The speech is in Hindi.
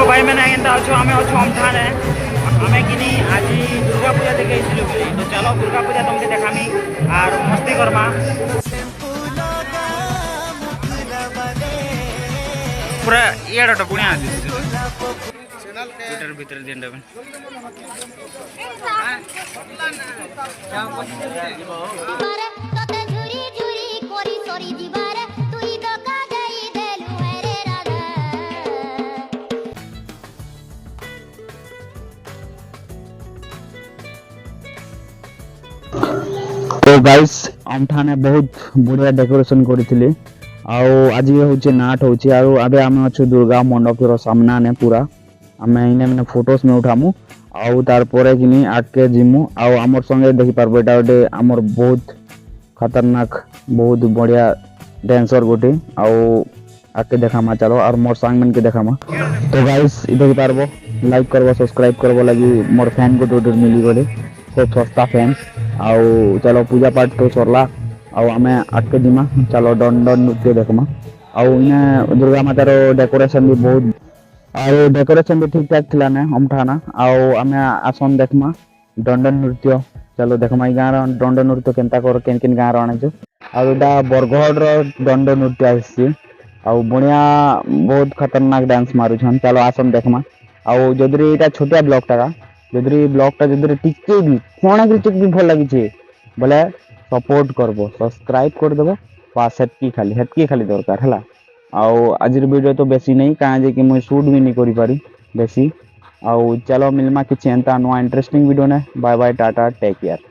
भाई मैंने एंता अच्छो आमे अच्छो हमठाने आमे किनी आज दुर्गा पूजा देखे आइथिलु तो चलो दुर्गा पूजा तुमके देखामी और मस्ती करमा पूरा इयाडा पुण्या भीतर भीतर दिन डबन तो गाइस आमठाने बहुत बढ़िया डेकोरेशन करथिले आज ये होचे नाट होचे आरो अबे आमे अच्छे दुर्गा मंडप रो सामना ने पूरा आमे इने मने फोटोस में उठामु आउ तार परे किनी आके जिमु आउ हमर संगे देखि पारबो एटा ओटे हमर बहुत खतरनाक बहुत बढ़िया डांसर गोटे आउ आके देखामा चलो और मोर संग मन के देखामा तो गाइस इ देखि पारबो लाइक करबो सब्सक्राइब करबो लागि मोर फैन को टोटल मिली गले खूब सस्ता फैन आउ चलो पूजा पाठ तो सरला आउ आमे आके जिमा चलो दंडन नृत्य देखमा आउ इने दुर्गा माता रो डेकोरेशन भी बहुत आउ डेकोरेशन भी ठीक ठाक थिला ने हमठाना आउ आमे आसन देखमा दंडन नृत्य चलो देखमा इ गाँव दंड नृत्य केनता कर केन केन गाँव आने जो आउ एटा बरगढ़ रो दंड नृत्य आसी आउ बढ़िया बहुत खतरनाक डांस मारू छन चलो आसन देखमा आउ जदरी एटा छोटा ब्लॉक टाका जदरी ब्लॉग टा जदरी टिके भी कोना क्रिटिक भी भल लागि छे बोले सपोर्ट करबो सब्सक्राइब कर देबो पास हेतकी खाली दरकार हला आउ आजिर वीडियो तो बेसी नहीं काहे जे कि मैं शूट भी नहीं करि पारी बेसी आउ चलो मिलमा किछि एंता नुआ इंटरेस्टिंग वीडियो ने bye bye ta-ta take care.